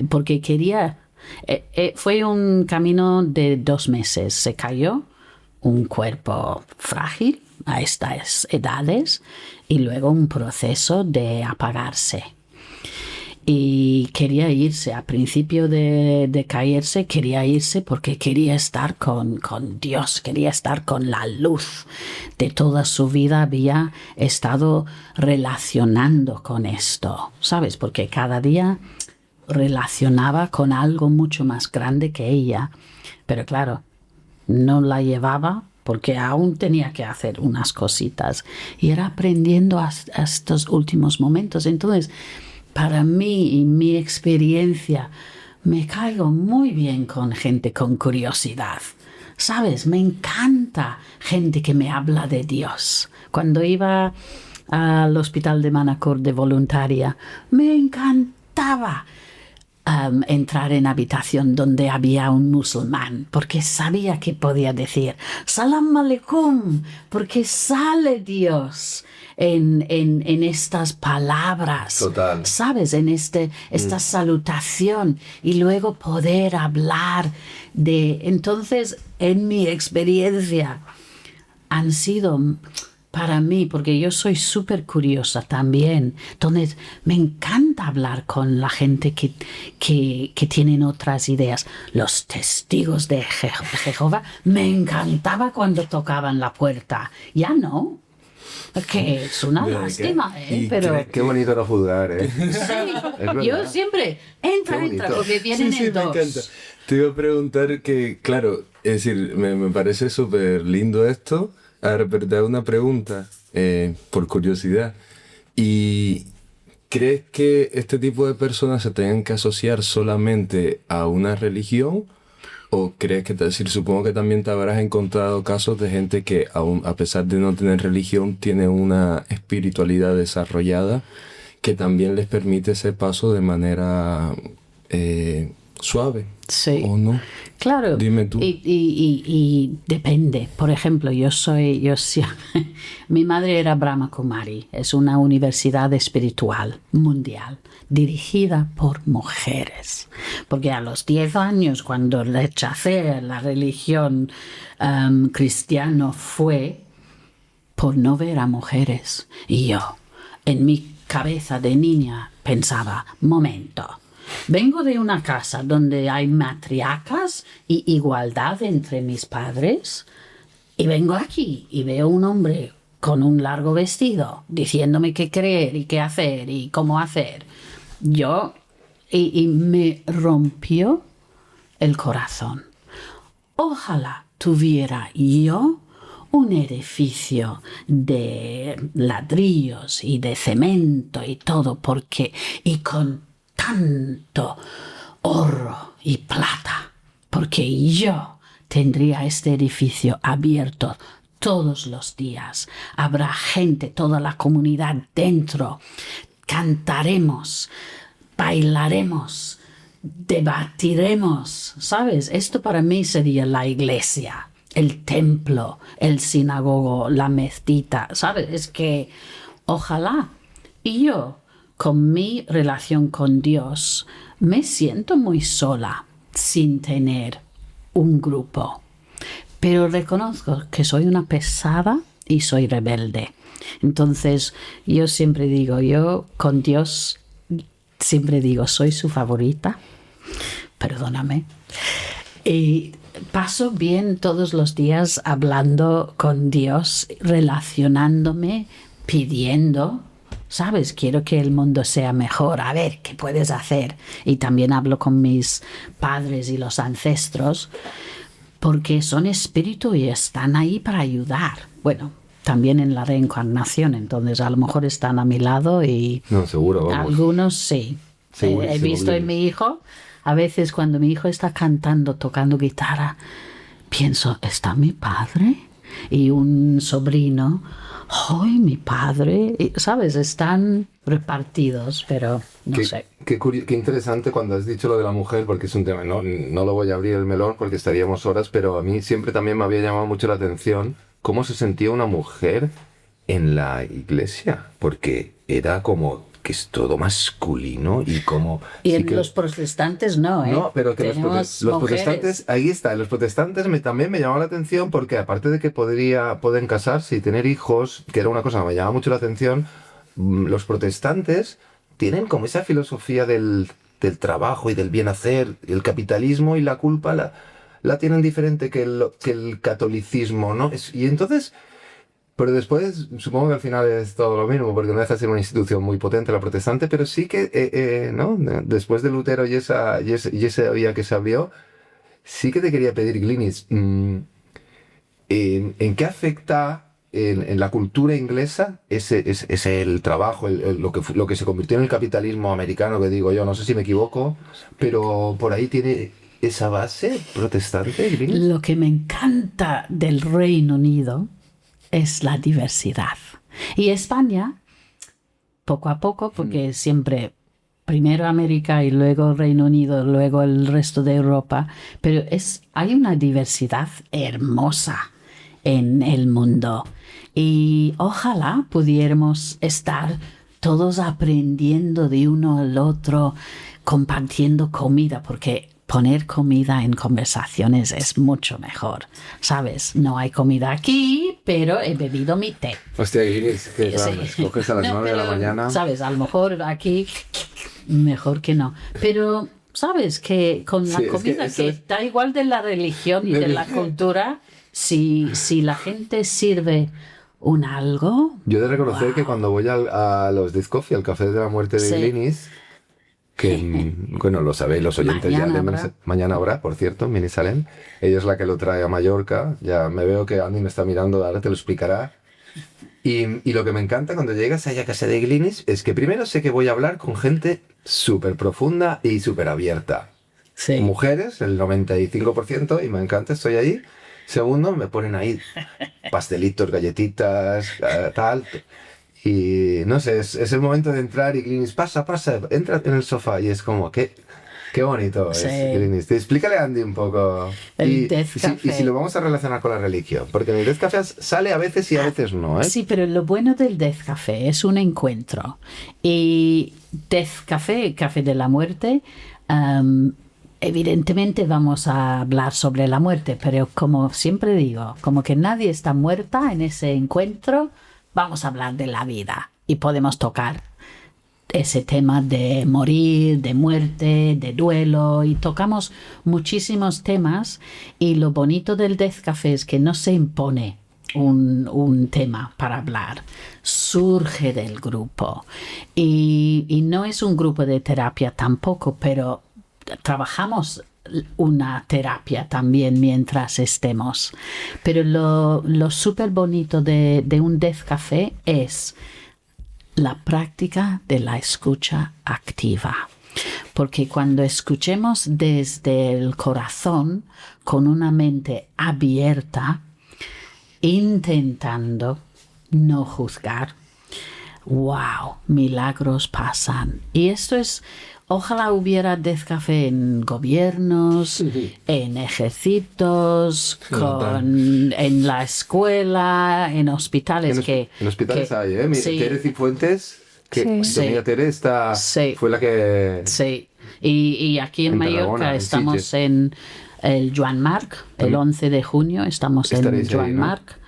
[SPEAKER 3] porque quería... fue un camino de 2 meses. Se cayó un cuerpo frágil a estas edades y luego un proceso de apagarse. Y quería irse, a principio de caerse, quería irse porque quería estar con Dios, quería estar con la luz. De toda su vida había estado relacionando con esto, ¿sabes? Porque cada día relacionaba con algo mucho más grande que ella. Pero claro, no la llevaba porque aún tenía que hacer unas cositas. Y era aprendiendo a estos últimos momentos. Entonces, para mí y mi experiencia, me caigo muy bien con gente con curiosidad. ¿Sabes? Me encanta gente que me habla de Dios. Cuando iba al hospital de Manacor de voluntaria, me encantaba entrar en habitación donde había un musulmán, porque sabía que podía decir Salam Aleikum, porque sale Dios en estas palabras.
[SPEAKER 2] Total.
[SPEAKER 3] ¿Sabes? En esta salutación y luego poder hablar de... Entonces, en mi experiencia, han sido... Para mí, porque yo soy súper curiosa también, entonces me encanta hablar con la gente que tienen otras ideas. Los testigos de Jehová, me encantaba cuando tocaban la puerta. Ya no, que es una lástima, pero...
[SPEAKER 2] Qué bonito no juzgar, ¿eh?
[SPEAKER 3] Sí, yo siempre, entra, porque vienen en dos.
[SPEAKER 5] Me encanta. Te iba a preguntar que, claro, es decir, me parece súper lindo esto. Ahora, pero te hago una pregunta, por curiosidad. ¿Y crees que este tipo de personas se tengan que asociar solamente a una religión? ¿O crees que, es decir, supongo que también te habrás encontrado casos de gente que, aún a pesar de no tener religión, tiene una espiritualidad desarrollada que también les permite ese paso de manera suave?
[SPEAKER 3] Sí.
[SPEAKER 5] ¿O no?
[SPEAKER 3] Claro.
[SPEAKER 5] Dime tú.
[SPEAKER 3] Y depende. Por ejemplo, mi madre era Brahma Kumari. Es una universidad espiritual mundial dirigida por mujeres. Porque a los 10 años, cuando rechacé la religión cristiana, fue por no ver a mujeres. Y yo, en mi cabeza de niña, pensaba, momento. Vengo de una casa donde hay matriarcas y igualdad entre mis padres y vengo aquí y veo un hombre con un largo vestido diciéndome qué creer y qué hacer y cómo hacer. Y me rompió el corazón. Ojalá tuviera yo un edificio de ladrillos y de cemento y todo, y con tanto oro y plata, porque yo tendría este edificio abierto todos los días. Habrá gente, toda la comunidad dentro. Cantaremos, bailaremos, debatiremos, ¿sabes? Esto para mí sería la iglesia, el templo, el sinagogo, la mezquita, ¿sabes? Es que ojalá. Y yo, con mi relación con Dios, me siento muy sola sin tener un grupo. Pero reconozco que soy una pesada y soy rebelde. Entonces, yo siempre digo, yo con Dios, siempre digo, soy su favorita. Perdóname. Y paso bien todos los días hablando con Dios, relacionándome, pidiendo. ¿Sabes? Quiero que el mundo sea mejor. A ver, ¿qué puedes hacer? Y también hablo con mis padres y los ancestros, porque son espíritu y están ahí para ayudar. Bueno, también en la reencarnación, entonces a lo mejor están a mi lado y...
[SPEAKER 2] No, seguro, vamos.
[SPEAKER 3] Algunos sí. He visto en mi hijo, a veces cuando mi hijo está cantando, tocando guitarra, pienso, ¿está mi padre? Y un sobrino, ¡ay, mi padre! Y, ¿sabes? Están repartidos, pero no sé.
[SPEAKER 2] Qué interesante cuando has dicho lo de la mujer, porque es un tema, no lo voy a abrir el melón porque estaríamos horas, pero a mí siempre también me había llamado mucho la atención cómo se sentía una mujer en la iglesia, porque era como que es todo masculino y como...
[SPEAKER 3] Y
[SPEAKER 2] sí
[SPEAKER 3] en
[SPEAKER 2] que,
[SPEAKER 3] los protestantes no, ¿eh?
[SPEAKER 2] No, pero que los protestantes, ahí está, los protestantes también me llamó la atención porque aparte de que pueden casarse y tener hijos, que era una cosa que me llamaba mucho la atención, los protestantes tienen como esa filosofía del trabajo y del bien hacer, el capitalismo y la culpa la tienen diferente que el catolicismo, ¿no? Y entonces... Pero después, supongo que al final es todo lo mismo, porque no deja de ser una institución muy potente la protestante, pero sí que, ¿no? Después de Lutero y esa vía que se abrió, sí que te quería pedir, Glynis, ¿en qué afecta en la cultura inglesa ese el trabajo, lo que se convirtió en el capitalismo americano, que digo yo, no sé si me equivoco, pero por ahí tiene esa base protestante, Glynis?
[SPEAKER 3] Lo que me encanta del Reino Unido es la diversidad. Y España, poco a poco, porque siempre primero América y luego Reino Unido, luego el resto de Europa, pero hay una diversidad hermosa en el mundo. Y ojalá pudiéramos estar todos aprendiendo de uno al otro, compartiendo comida, porque poner comida en conversaciones es mucho mejor, ¿sabes? No hay comida aquí, pero he bebido mi té.
[SPEAKER 2] Hostia, Iris, que coges a las 9 de la mañana.
[SPEAKER 3] ¿Sabes? A lo mejor aquí mejor que no. Pero, ¿sabes? Que con la comida, que da igual de la religión y de la cultura, si la gente sirve un algo...
[SPEAKER 2] Yo he de reconocer que cuando voy a los Death Coffee, al Café de la Muerte de Glynis, que, bueno, lo sabéis los oyentes mañana habrá, por cierto, Mini Salem. Ella es la que lo trae a Mallorca. Ya me veo que Andy me está mirando, ahora te lo explicará. Y lo que me encanta cuando llegas allá a casa de Glynis es que primero sé que voy a hablar con gente súper profunda y súper abierta.
[SPEAKER 3] Sí.
[SPEAKER 2] Mujeres, el 95%, y me encanta, estoy ahí. Segundo, me ponen ahí pastelitos, galletitas, tal... Y no sé, es el momento de entrar y Glynis, pasa, entra en el sofá y es como, qué bonito es Glynis. Explícale a Andy un poco.
[SPEAKER 3] El Death Café.
[SPEAKER 2] Y si lo vamos a relacionar con la religión, porque en el Death Café sale a veces y a veces no, ¿eh?
[SPEAKER 3] Sí, pero lo bueno del Death Café es un encuentro. Y Death Café, Café de la Muerte, evidentemente vamos a hablar sobre la muerte, pero como siempre digo, como que nadie está muerta en ese encuentro, vamos a hablar de la vida y podemos tocar ese tema de morir, de muerte, de duelo, y tocamos muchísimos temas. Y lo bonito del Death Café es que no se impone un tema para hablar, surge del grupo. Y no es un grupo de terapia tampoco, pero trabajamos una terapia también mientras estemos. Pero lo súper bonito de un Death Café es la práctica de la escucha activa. Porque cuando escuchemos desde el corazón, con una mente abierta, intentando no juzgar, ¡wow! Milagros pasan. Y esto es, ojalá hubiera Death Café en gobiernos, en ejércitos, en la escuela, en hospitales.
[SPEAKER 2] En hospitales hay, ¿eh?
[SPEAKER 3] Sí.
[SPEAKER 2] Tere Cifuentes, que
[SPEAKER 4] Sí.
[SPEAKER 2] mi amiga Tere fue la que...
[SPEAKER 3] Sí, y aquí en
[SPEAKER 2] En
[SPEAKER 3] Mallorca
[SPEAKER 2] Tarragona, en
[SPEAKER 3] estamos
[SPEAKER 2] Sitges.
[SPEAKER 3] en el Joan Marc, el 11 de junio estamos en
[SPEAKER 2] Estaréis ahí,
[SPEAKER 3] Joan
[SPEAKER 2] ¿no?
[SPEAKER 3] Marc.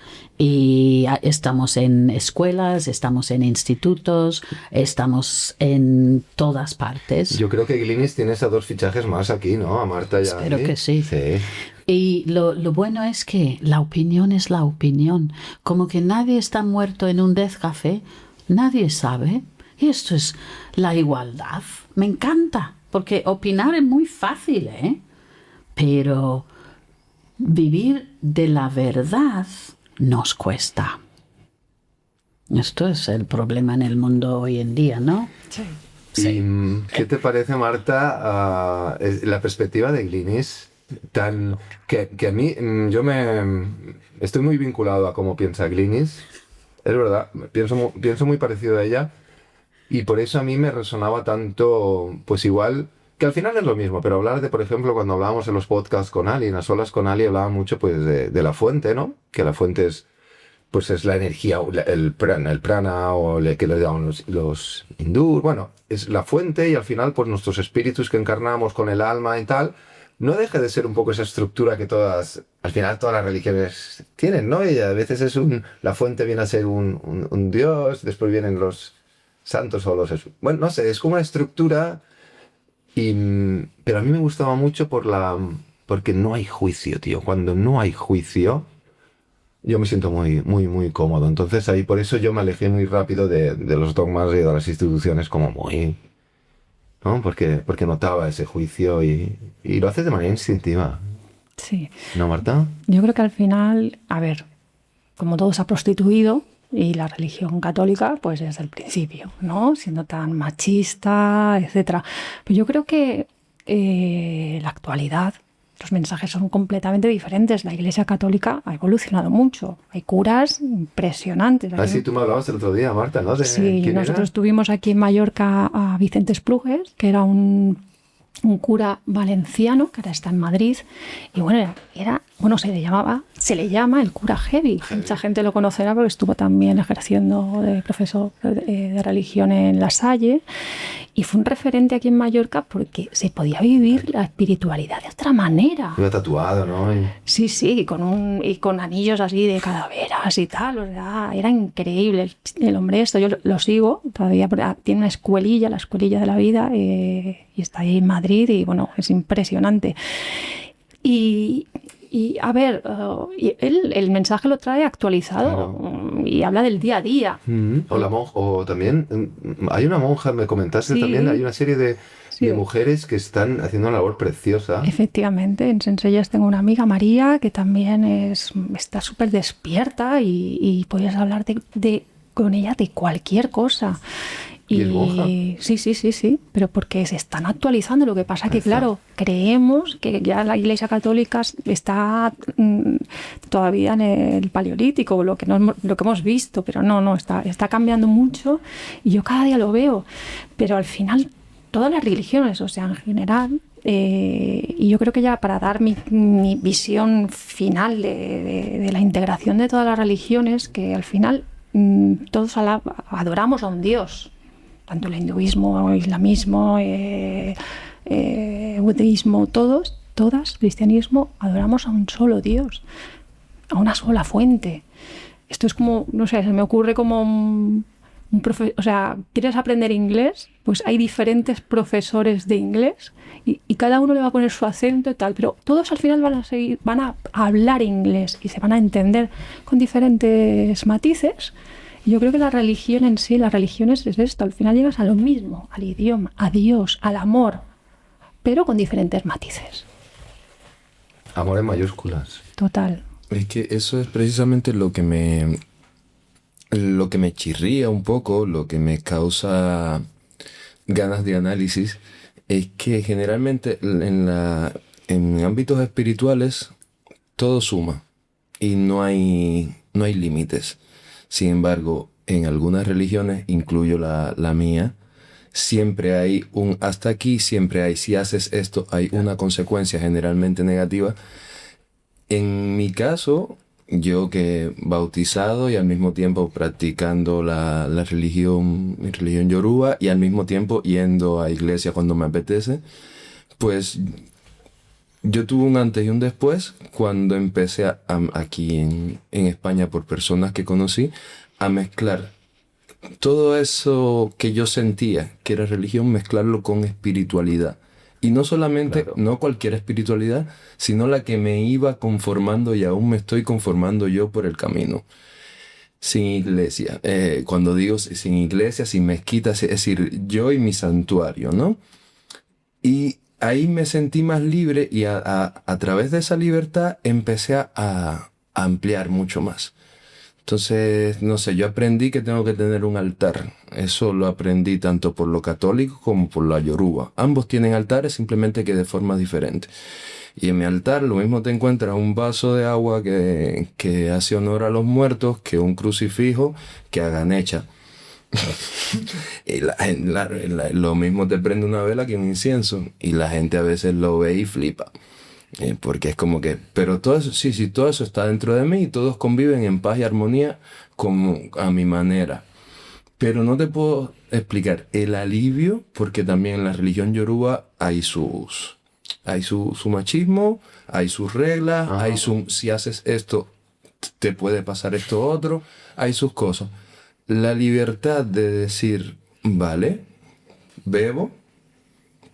[SPEAKER 3] Y estamos en escuelas, estamos en institutos, estamos en todas partes.
[SPEAKER 2] Yo creo que Glinis tienes a 2 fichajes más aquí, ¿no? A Marta y a
[SPEAKER 3] Espero
[SPEAKER 2] Andy.
[SPEAKER 3] que sí.
[SPEAKER 2] Sí.
[SPEAKER 3] Y lo bueno es que la opinión es la opinión. Como que nadie está muerto en un Death Café, nadie sabe. Y esto es la igualdad. Me encanta, porque opinar es muy fácil, ¿eh? Pero vivir de la verdad nos cuesta. Esto es el problema en el mundo hoy en día, ¿no?
[SPEAKER 4] Sí.
[SPEAKER 2] ¿Y qué te parece, Marta, la perspectiva de Glinis? Que a mí, yo estoy muy vinculado a cómo piensa Glinis. Es verdad, pienso muy parecido a ella. Y por eso a mí me resonaba tanto, pues igual, que al final es lo mismo, pero hablar de, por ejemplo, cuando hablábamos en los podcasts con Ali, en las olas con Ali, hablaba mucho pues de la fuente, ¿no? Que la fuente es, pues es la energía, el prana o que le llaman los hindús, bueno, es la fuente y al final pues nuestros espíritus que encarnamos con el alma y tal, no deja de ser un poco esa estructura que al final todas las religiones tienen, ¿no? Y a veces la fuente viene a ser un dios, después vienen los santos o bueno, no sé, es como una estructura, pero a mí me gustaba mucho porque no hay juicio, tío. Cuando no hay juicio, yo me siento muy, muy, muy cómodo. Entonces ahí por eso yo me alejé muy rápido de los dogmas y de las instituciones como muy... ¿no? Porque notaba ese juicio y lo haces de manera instintiva.
[SPEAKER 4] Sí.
[SPEAKER 2] ¿No, Marta?
[SPEAKER 4] Yo creo que al final, a ver, como todo se ha prostituido y la religión católica, pues desde el principio, ¿no? Siendo tan machista, etcétera. Pero yo creo que la actualidad, los mensajes son completamente diferentes. La Iglesia Católica ha evolucionado mucho. Hay curas impresionantes.
[SPEAKER 2] Ah, sí, tú me hablabas el otro día, Marta, ¿no?
[SPEAKER 4] Sí,
[SPEAKER 2] ¿quién
[SPEAKER 4] nosotros
[SPEAKER 2] era?
[SPEAKER 4] tuvimos aquí en Mallorca a Vicente Esplugues, que era un cura valenciano, que ahora está en Madrid, y bueno, se le llama el cura heavy. Mucha gente lo conocerá porque estuvo también ejerciendo de profesor de religión en La Salle, y fue un referente aquí en Mallorca porque se podía vivir la espiritualidad de otra manera.
[SPEAKER 2] Iba tatuado, ¿no?
[SPEAKER 4] Sí, y con anillos así de calaveras y tal, o sea, era increíble el hombre esto. Yo lo sigo, todavía tiene una escuelilla, la escuelilla de la vida, y está ahí en Madrid y bueno, es impresionante. Y a ver, él el mensaje lo trae actualizado,
[SPEAKER 2] Claro.
[SPEAKER 4] y habla del día a día.
[SPEAKER 2] O la monja, o también hay una monja, me comentaste
[SPEAKER 4] Sí.
[SPEAKER 2] también, hay una serie de
[SPEAKER 4] Sí.
[SPEAKER 2] mujeres que están haciendo una labor preciosa.
[SPEAKER 4] Efectivamente, en Senseyes tengo una amiga, María, que también está súper despierta y puedes hablar con ella de cualquier cosa.
[SPEAKER 2] ¿Y es monja?
[SPEAKER 4] Sí, pero porque se están actualizando. Lo que pasa que,
[SPEAKER 2] Está.
[SPEAKER 4] claro, creemos que ya la Iglesia Católica está todavía en el Paleolítico, lo que hemos visto, pero no, está cambiando mucho y yo cada día lo veo. Pero al final, todas las religiones, o sea, en general, y yo creo que ya para dar mi visión final de la integración de todas las religiones, que al final todos adoramos a un Dios. Tanto el hinduismo, el islamismo, budismo, todas, cristianismo, adoramos a un solo Dios, a una sola fuente. Esto es como, no sé, se me ocurre como un o sea, ¿quieres aprender inglés? Pues hay diferentes profesores de inglés y cada uno le va a poner su acento y tal, pero todos al final van a hablar inglés y se van a entender con diferentes matices. Yo creo que la religión en sí, las religiones es esto, al final llegas a lo mismo, al idioma, a Dios, al amor, pero con diferentes matices.
[SPEAKER 2] Amor en mayúsculas.
[SPEAKER 4] Total.
[SPEAKER 5] Es que eso es precisamente lo que me chirría un poco, lo que me causa ganas de análisis, es que generalmente en ámbitos espirituales todo suma y no hay límites. Sin embargo, en algunas religiones, incluyo la mía, siempre hay un hasta aquí, siempre hay, si haces esto, hay una consecuencia generalmente negativa. En mi caso, yo que bautizado y al mismo tiempo practicando mi religión yoruba y al mismo tiempo yendo a iglesia cuando me apetece, pues yo tuve un antes y un después cuando empecé aquí en España por personas que conocí a mezclar todo eso que yo sentía que era religión, mezclarlo con espiritualidad. Y no solamente,
[SPEAKER 2] Claro.
[SPEAKER 5] no cualquier espiritualidad, sino la que me iba conformando y aún me estoy conformando yo por el camino. Sin iglesia. Cuando digo sin iglesia, sin mezquita, es decir, yo y mi santuario, ¿no? Y ahí me sentí más libre y a través de esa libertad empecé a ampliar mucho más. Entonces, no sé, yo aprendí que tengo que tener un altar. Eso lo aprendí tanto por lo católico como por la yoruba. Ambos tienen altares, simplemente que de forma diferente. Y en mi altar lo mismo te encuentras un vaso de agua que hace honor a los muertos que un crucifijo que hagan hecha. Y lo mismo te prende una vela que un incienso. Y la gente a veces lo ve y flipa. Porque es como que, pero todo eso, sí, todo eso está dentro de mí y todos conviven en paz y armonía como a mi manera. Pero no te puedo explicar el alivio, porque también en la religión yoruba hay su machismo, hay sus reglas,
[SPEAKER 2] Ajá.
[SPEAKER 5] si haces esto, te puede pasar esto otro, hay sus cosas. La libertad de decir, vale, bebo,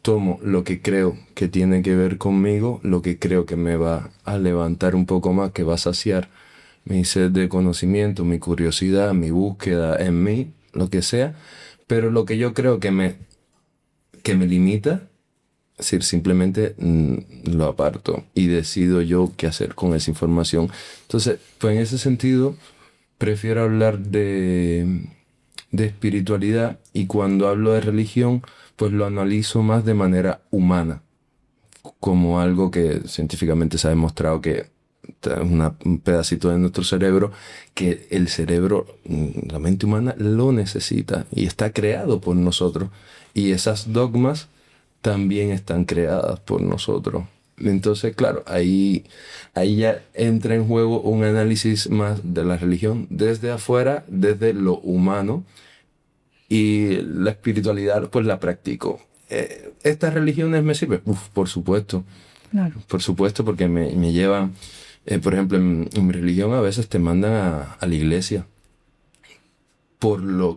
[SPEAKER 5] tomo lo que creo que tiene que ver conmigo, lo que creo que me va a levantar un poco más, que va a saciar mi sed de conocimiento, mi curiosidad, mi búsqueda en mí, lo que sea, pero lo que yo creo que me limita, es decir, simplemente lo aparto y decido yo qué hacer con esa información. Entonces, pues en ese sentido, prefiero hablar de espiritualidad, y cuando hablo de religión, pues lo analizo más de manera humana, como algo que científicamente se ha demostrado que es un pedacito de nuestro cerebro, que el cerebro, la mente humana, lo necesita y está creado por nosotros. Y esas dogmas también están creadas por nosotros. Entonces, claro, ahí ya entra en juego un análisis más de la religión desde afuera, desde lo humano, y la espiritualidad pues la practico. ¿Estas religiones me sirven? Por supuesto.
[SPEAKER 4] Claro.
[SPEAKER 5] Por supuesto, porque me llevan, por ejemplo, en mi religión a veces te mandan a la iglesia.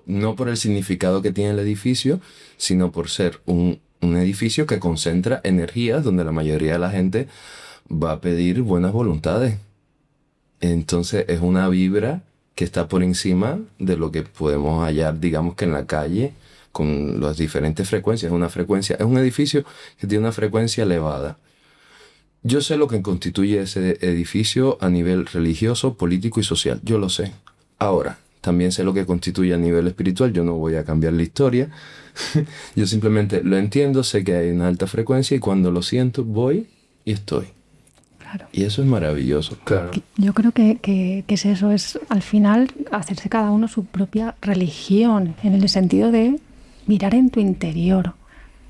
[SPEAKER 5] No por el significado que tiene el edificio, sino por ser un edificio que concentra energías donde la mayoría de la gente va a pedir buenas voluntades. Entonces es una vibra que está por encima de lo que podemos hallar, digamos que en la calle, con las diferentes frecuencias. Es un edificio que tiene una frecuencia elevada. Yo sé lo que constituye ese edificio a nivel religioso, político y social. Yo lo sé. Ahora, también sé lo que constituye a nivel espiritual. Yo no voy a cambiar la historia. Yo simplemente lo entiendo, sé que hay una alta frecuencia y cuando lo siento voy y estoy.
[SPEAKER 4] Claro.
[SPEAKER 5] Y eso es maravilloso.
[SPEAKER 2] Claro.
[SPEAKER 4] Yo creo que es eso, es al final hacerse cada uno su propia religión, en el sentido de mirar en tu interior,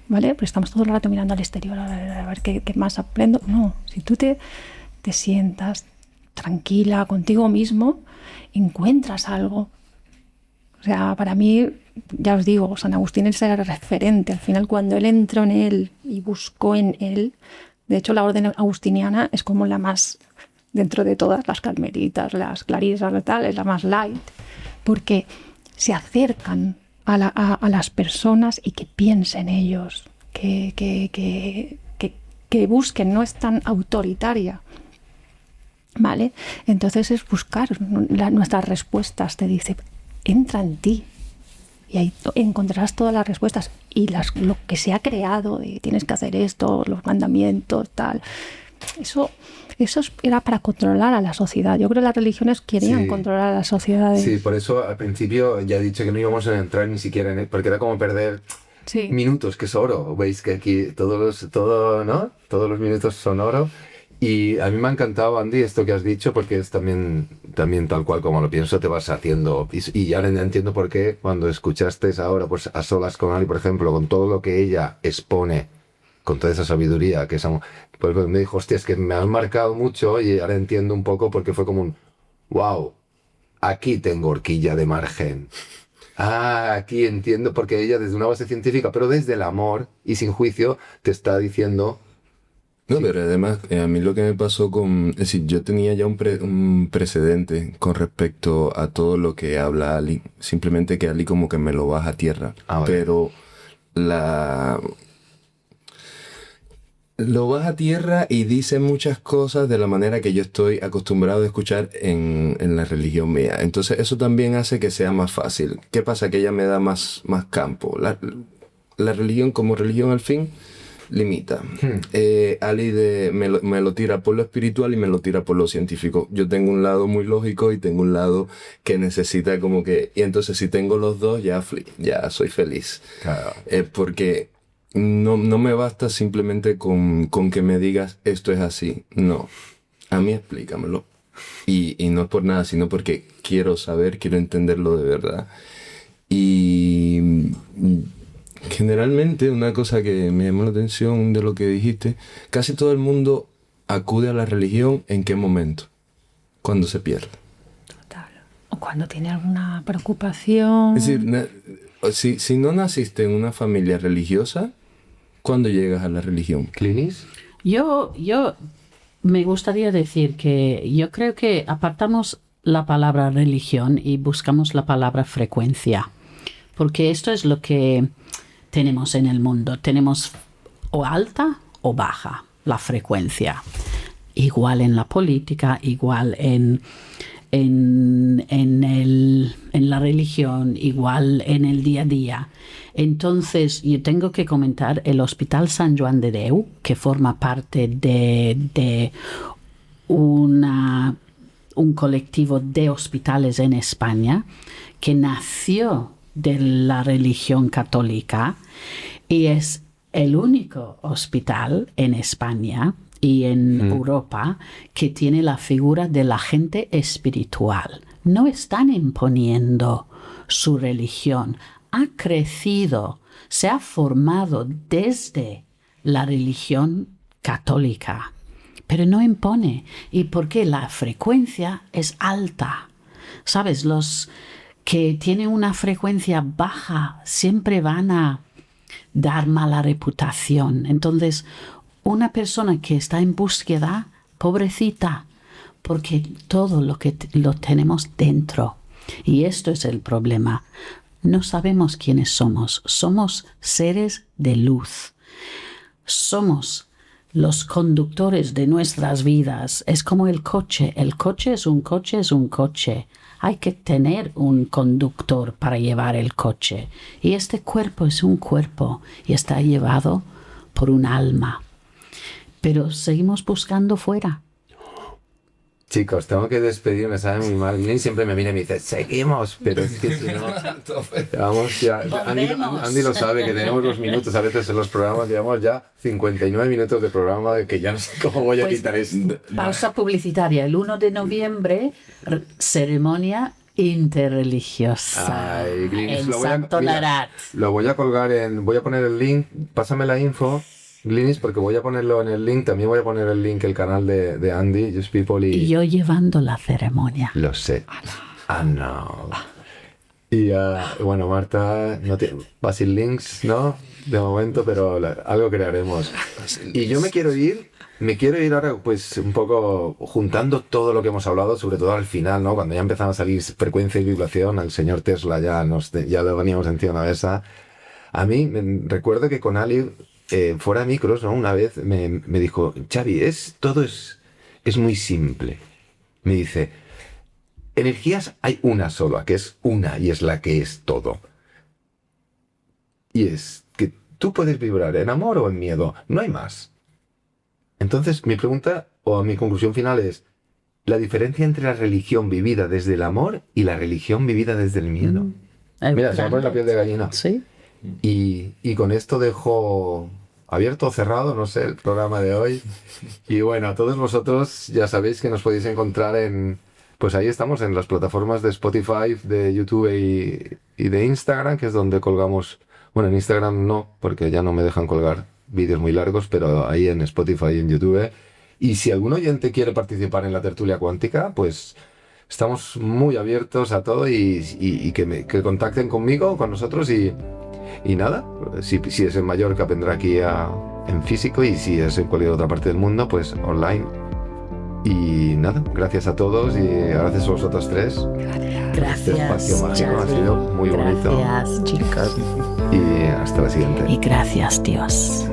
[SPEAKER 4] ¿vale? Pero estamos todo el rato mirando al exterior, a ver qué más aprendo. No, si tú te sientas tranquila contigo mismo, encuentras algo. O sea, para mí, ya os digo, San Agustín es el referente. Al final, cuando él entró en él y buscó en él, de hecho, la orden agustiniana es como la más, dentro de todas las carmelitas, las clarisas, tal, es la más light, porque se acercan a las personas y que piensen ellos, que busquen, no es tan autoritaria, ¿vale? Entonces es buscar nuestras respuestas, te dice, entra en ti. Y ahí encontrarás todas las respuestas y lo que se ha creado de tienes que hacer esto, los mandamientos, tal. Eso Eso era para controlar a la sociedad. Yo creo que las religiones querían
[SPEAKER 2] Sí.
[SPEAKER 4] controlar a la sociedad.
[SPEAKER 2] Sí, por eso al principio ya he dicho que no íbamos a entrar ni siquiera en él, porque era como perder
[SPEAKER 4] Sí.
[SPEAKER 2] minutos, que es oro. Veis que aquí ¿no? Todos los minutos son oro. Y a mí me ha encantado, Andy, esto que has dicho, porque es también tal cual como lo pienso, te vas haciendo. Y ya entiendo por qué cuando escuchaste ahora, pues a solas con Ali, por ejemplo, con todo lo que ella expone, con toda esa sabiduría, pues me dijo, hostia, es que me has marcado mucho y ahora entiendo un poco porque fue como un, wow, aquí tengo horquilla de margen. Ah, aquí entiendo, porque ella desde una base científica, pero desde el amor y sin juicio, te está diciendo...
[SPEAKER 5] No, pero además, a mí lo que me pasó es decir, yo tenía ya un precedente con respecto a todo lo que habla Ali. Simplemente que Ali como que me lo baja a tierra.
[SPEAKER 2] Ah, vale.
[SPEAKER 5] Pero lo baja a tierra y dice muchas cosas de la manera que yo estoy acostumbrado a escuchar en la religión mía. Entonces eso también hace que sea más fácil. ¿Qué pasa? Que ella me da más campo. La religión como religión al fin limita. Ali me lo tira por lo espiritual y me lo tira por lo científico. Yo tengo un lado muy lógico y tengo un lado que necesita como que... Y entonces si tengo los dos ya soy feliz.
[SPEAKER 2] Claro.
[SPEAKER 5] Porque no me basta simplemente con que me digas esto es así. No. A mí explícamelo. Y no es por nada, sino porque quiero saber, quiero entenderlo de verdad. Y... generalmente, una cosa que me llamó la atención de lo que dijiste, casi todo el mundo acude a la religión ¿en qué momento? Cuando se pierde.
[SPEAKER 4] Total. O cuando tiene alguna preocupación.
[SPEAKER 5] Es decir, si no naciste en una familia religiosa, ¿cuándo llegas a la religión?
[SPEAKER 2] ¿Clinis?
[SPEAKER 3] Yo me gustaría decir que yo creo que apartamos la palabra religión y buscamos la palabra frecuencia, porque esto es lo que tenemos en el mundo. Tenemos o alta o baja la frecuencia. Igual en la política, igual en la religión, igual en el día a día. Entonces, yo tengo que comentar el Hospital Sant Joan de Déu, que forma parte de un colectivo de hospitales en España, que nació de la religión católica y es el único hospital en España y en Europa que tiene la figura del agente espiritual. No están imponiendo su religión. Ha crecido, se ha formado desde la religión católica, pero no impone. ¿Y por qué? La frecuencia es alta. ¿Sabes? Los que tienen una frecuencia baja siempre van a dar mala reputación. Entonces, una persona que está en búsqueda, pobrecita, porque todo lo tenemos dentro. Y esto es el problema. No sabemos quiénes somos. Somos seres de luz. Somos los conductores de nuestras vidas. Es como el coche. El coche es un coche, es un coche. Hay que tener un conductor para llevar el coche. Y este cuerpo es un cuerpo y está llevado por un alma. Pero seguimos buscando fuera.
[SPEAKER 2] Chicos, tengo que despedirme, ¿saben? Mi madre siempre me viene y me dice, seguimos, pero es que si no... Vamos ya. Andy lo sabe, que tenemos los minutos, a veces en los programas llevamos ya 59 minutos de programa, que ya no sé cómo voy a quitar esto.
[SPEAKER 3] Pausa publicitaria. El 1 de noviembre, ceremonia interreligiosa.
[SPEAKER 2] Ay, Glinis,
[SPEAKER 3] en Santo Larat.
[SPEAKER 2] Lo voy a colgar voy a poner el link, pásame la info, Glinis, porque voy a ponerlo en el link, también voy a poner el link, el canal de Andy, Just People
[SPEAKER 3] Y yo llevando la ceremonia.
[SPEAKER 2] Lo sé. Ah, no. Y bueno, Marta, va sin links, ¿no? De momento, pero algo crearemos. Y yo me quiero ir ahora, pues, un poco juntando todo lo que hemos hablado, sobre todo al final, ¿no? Cuando ya empezaron a salir frecuencia y vibración, al señor Tesla ya lo veníamos encima de esa. A mí, recuerdo que con Ali, fuera de micros, ¿no? Una vez me dijo, Xavi, todo es muy simple. Me dice, energías hay una sola, que es una, y es la que es todo. Y es que tú puedes vibrar en amor o en miedo, no hay más. Entonces, mi pregunta, o mi conclusión final es la diferencia entre la religión vivida desde el amor y la religión vivida desde el miedo. Mira, se me pone la piel de gallina.
[SPEAKER 3] Sí.
[SPEAKER 2] Y con esto dejo abierto o cerrado, no sé, el programa de hoy. Y bueno, a todos vosotros ya sabéis que nos podéis encontrar pues ahí estamos, en las plataformas de Spotify, de YouTube y de Instagram, que es donde colgamos. Bueno, en Instagram no, porque ya no me dejan colgar vídeos muy largos, pero ahí en Spotify y en YouTube. Y si algún oyente quiere participar en la tertulia cuántica, pues estamos muy abiertos a todo y que contacten conmigo, con nosotros y nada, si es en Mallorca vendrá aquí en físico y si es en cualquier otra parte del mundo, pues online. Y nada, gracias a todos y gracias a vosotros tres.
[SPEAKER 3] Gracias.
[SPEAKER 2] Este espacio mágico ha sido muy bonito.
[SPEAKER 3] Gracias, chicos.
[SPEAKER 2] Y hasta la siguiente.
[SPEAKER 3] Y gracias, Dios.